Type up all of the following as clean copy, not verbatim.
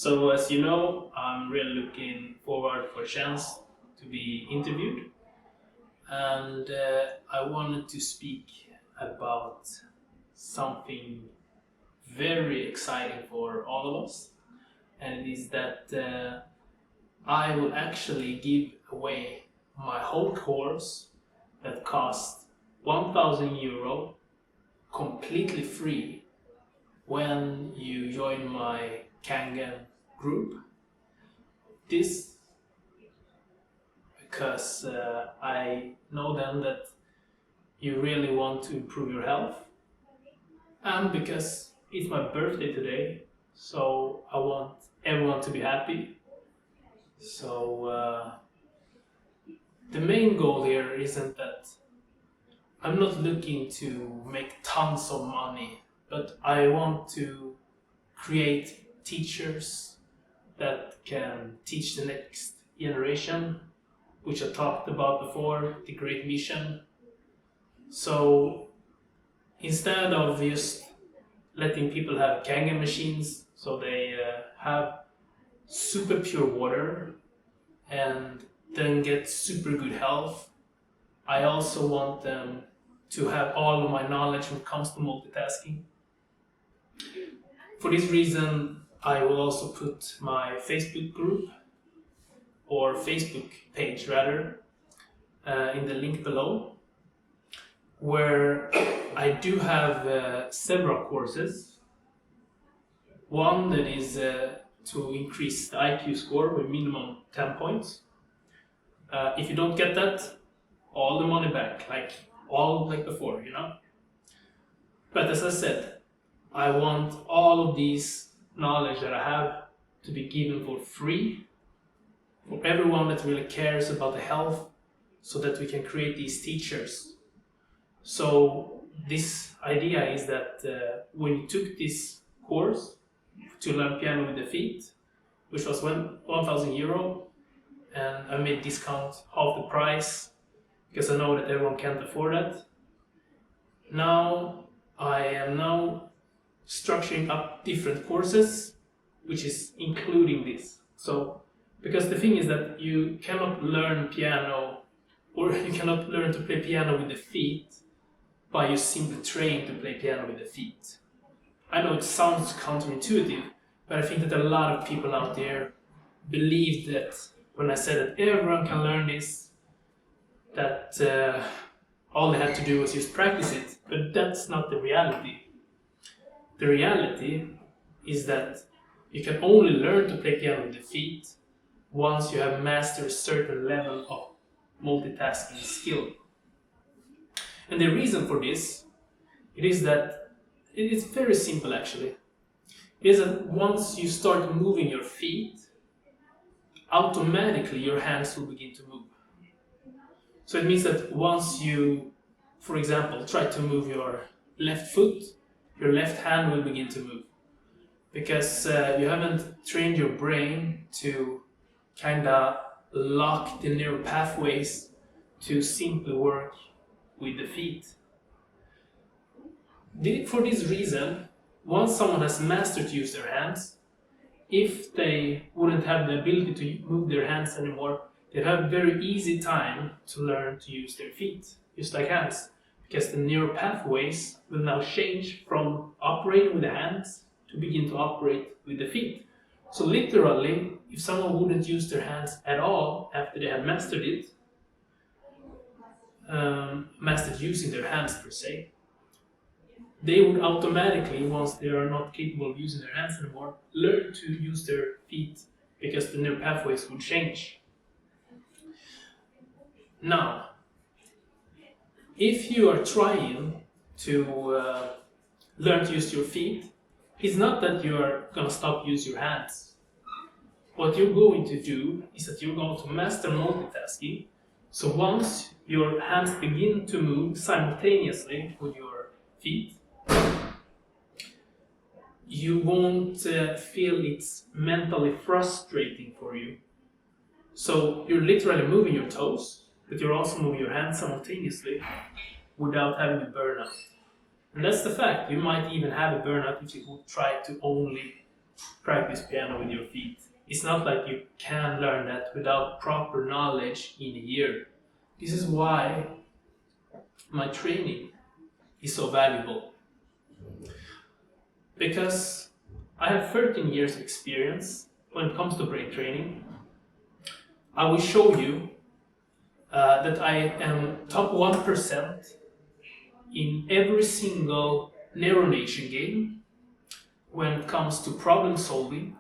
So as you know, I'm really looking forward for a chance to be interviewed, and I wanted to speak about something very exciting for all of us, and it is that I will actually give away my whole course that costs €1,000 completely free when you join my Kangen group. This because I know then that you really want to improve your health, and because it's my birthday today, so I want everyone to be happy. So the main goal here isn't that I'm not looking to make tons of money, but I want to create teachers that can teach the next generation, which I talked about before, the great mission. So instead of just letting people have Kangen machines, so they have super pure water and then get super good health, I also want them to have all of my knowledge when it comes to multitasking. For this reason, I will also put my Facebook group, or Facebook page rather, in the link below, where I do have several courses. One that is to increase the IQ score with minimum 10 points. If you don't get that, all the money back, like before, But as I said, I want all of these knowledge that I have to be given for free for everyone that really cares about the health, so that we can create these teachers. So this idea is that when you took this course to learn piano with the feet, which was €1,000, and I made discount half the price because I know that everyone can't afford that. Now I am structuring up different courses, which is including this. So, because the thing is that you cannot learn piano, or you cannot learn to play piano with the feet by you simply training to play piano with the feet. I know it sounds counterintuitive, but I think that a lot of people out there believe that when I said that everyone can learn this, that all they have to do is just practice it. But that's not the reality. The reality is that you can only learn to play piano with the feet once you have mastered a certain level of multitasking skill. And the reason for this, it is very simple actually. It is that once you start moving your feet, automatically your hands will begin to move. So it means that once you, for example, try to move your left foot, your left hand will begin to move. Because you haven't trained your brain to kinda lock the neural pathways to simply work with the feet. For this reason, once someone has mastered to use their hands, if they wouldn't have the ability to move their hands anymore, they'd have a very easy time to learn to use their feet, just like hands, because the neural pathways will now change from operating with the hands to begin to operate with the feet. So literally, if someone wouldn't use their hands at all after they have mastered it, mastered using their hands per se, they would automatically, once they are not capable of using their hands anymore, learn to use their feet, because the neural pathways would change. Now, if you are trying to learn to use your feet, it's not that you are going to stop using your hands. What you're going to do is that you're going to master multitasking. So once your hands begin to move simultaneously with your feet, you won't feel it's mentally frustrating for you. So you're literally moving your toes, but you're also moving your hands simultaneously without having a burnout. And that's the fact. You might even have a burnout if you would try to only practice piano with your feet. It's not like you can learn that without proper knowledge in a year. This is why my training is so valuable. Because I have 13 years of experience when it comes to brain training. I will show you that I am top 1% in every single neuronation game when it comes to problem solving,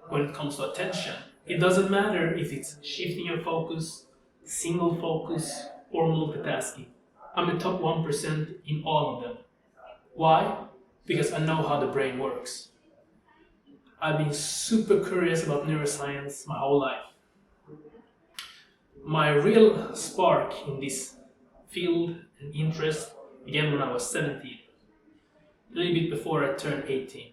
when it comes to attention. It doesn't matter if it's shifting your focus, single focus, or multitasking. I'm a top 1% in all of them. Why? Because I know how the brain works. I've been super curious about neuroscience my whole life. My real spark in this field and interest began when I was 17, a little bit before I turned 18.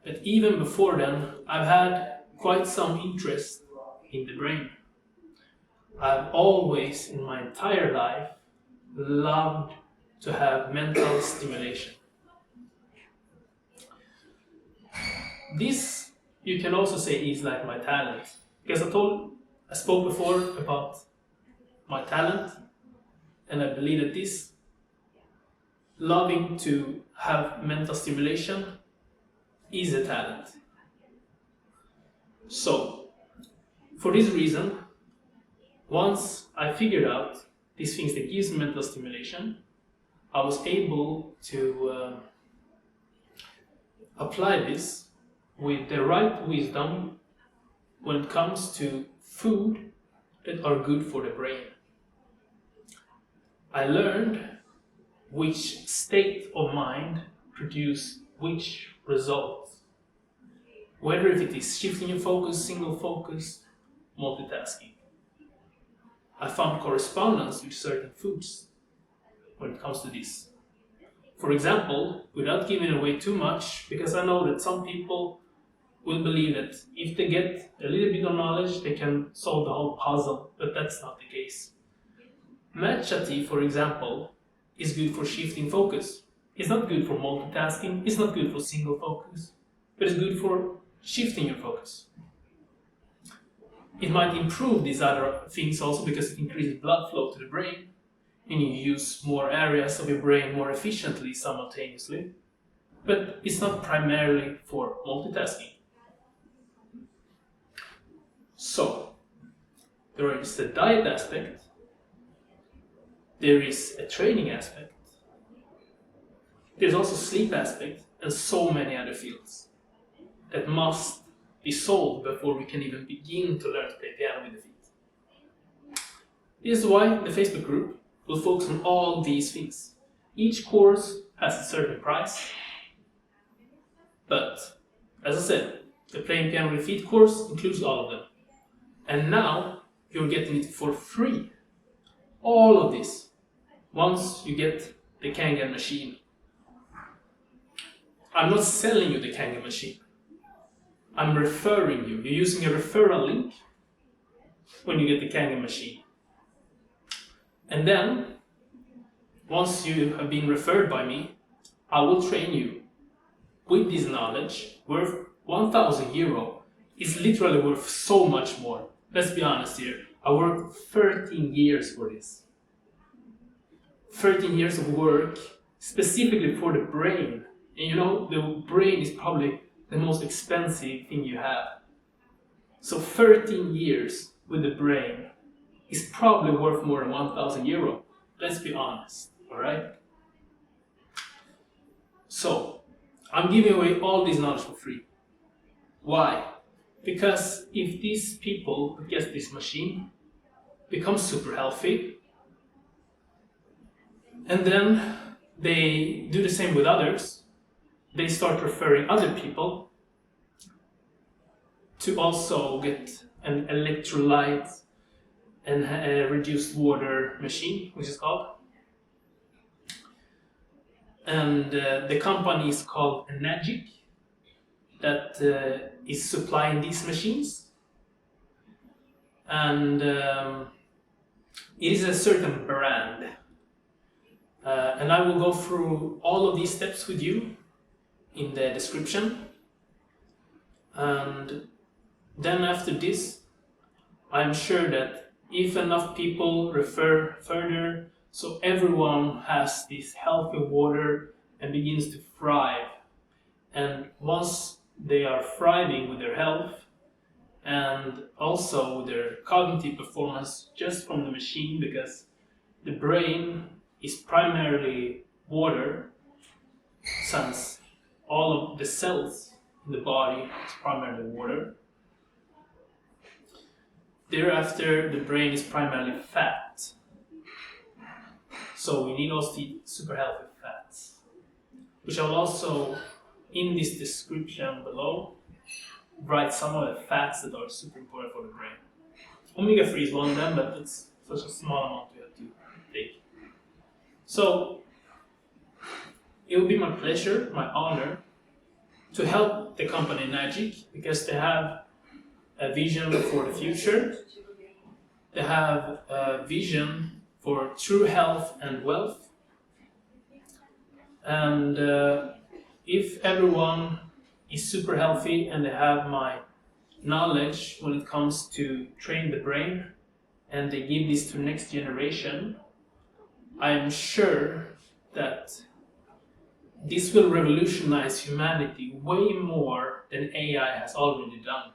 But even before then, I've had quite some interest in the brain. I've always, in my entire life, loved to have mental stimulation. This, you can also say, is like my talent. Because I spoke before about my talent, and I believe that this, loving to have mental stimulation, is a talent. So, for this reason, once I figured out these things that gives mental stimulation, I was able to apply this with the right wisdom when it comes to food that are good for the brain. I learned which state of mind produce which results. Whether if it is shifting your focus, single focus, multitasking. I found correspondence with certain foods when it comes to this. For example, without giving away too much, because I know that some people will believe that if they get a little bit of knowledge, they can solve the whole puzzle, but that's not the case. Matcha tea, for example, is good for shifting focus. It's not good for multitasking, it's not good for single focus, but it's good for shifting your focus. It might improve these other things also because it increases blood flow to the brain, and you use more areas of your brain more efficiently simultaneously, but it's not primarily for multitasking. So, there is the diet aspect, there is a training aspect, there's also sleep aspect, and so many other fields that must be solved before we can even begin to learn to play piano with the feet. This is why the Facebook group will focus on all these things. Each course has a certain price, but as I said, the Playing Piano with Feet course includes all of them. And now you're getting it for free. All of this, once you get the Kangen machine. I'm not selling you the Kangen machine. I'm referring you. You're using a referral link when you get the Kangen machine. And then, once you have been referred by me, I will train you with this knowledge worth 1,000 euro. It's literally worth so much more. Let's be honest here. I worked 13 years for this. 13 years of work specifically for the brain. And you know, the brain is probably the most expensive thing you have. So 13 years with the brain is probably worth more than 1,000 euro. Let's be honest, alright? So, I'm giving away all this knowledge for free. Why? Because if these people who get this machine become super healthy, and then they do the same with others, they start referring other people to also get an electrolyte and a reduced water machine, which is called. And the company is called Enagic, that is supplying these machines. And it is a certain brand. And I will go through all of these steps with you in the description. And then after this, I'm sure that if enough people refer further, so everyone has this healthy water and begins to thrive. And once they are thriving with their health and also with their cognitive performance just from the machine, because the brain is primarily water, since all of the cells in the body is primarily water. Thereafter, the brain is primarily fat. So we need also to eat super healthy fats, which I'll also, in this description below, write some of the fats that are super important for the brain. Omega-3 is one of them, but it's such a small amount we have to take. So it will be my pleasure, my honor, to help the company Enagic, because they have a vision for the future. They have a vision for true health and wealth. And if everyone is super healthy and they have my knowledge when it comes to train the brain, and they give this to the next generation, I am sure that this will revolutionize humanity way more than AI has already done.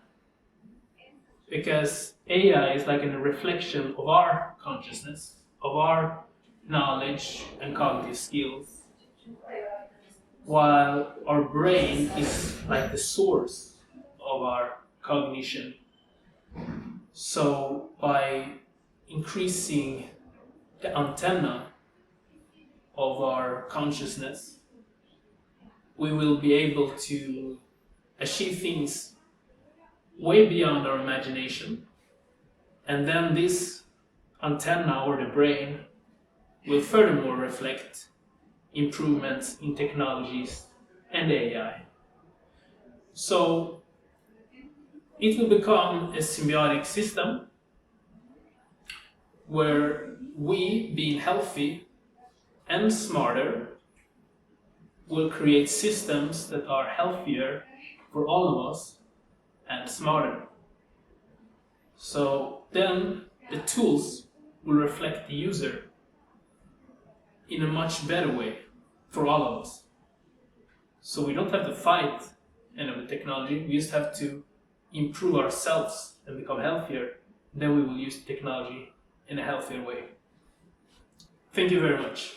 Because AI is like a reflection of our consciousness, of our knowledge and cognitive skills, while our brain is like the source of our cognition. So by increasing the antenna of our consciousness, we will be able to achieve things way beyond our imagination. And then this antenna, or the brain, will furthermore reflect improvements in technologies and AI. So it will become a symbiotic system where we, being healthy and smarter, will create systems that are healthier for all of us and smarter. So then the tools will reflect the user in a much better way for all of us. So we don't have to fight any of the technology, we just have to improve ourselves and become healthier. Then we will use technology in a healthier way. Thank you very much.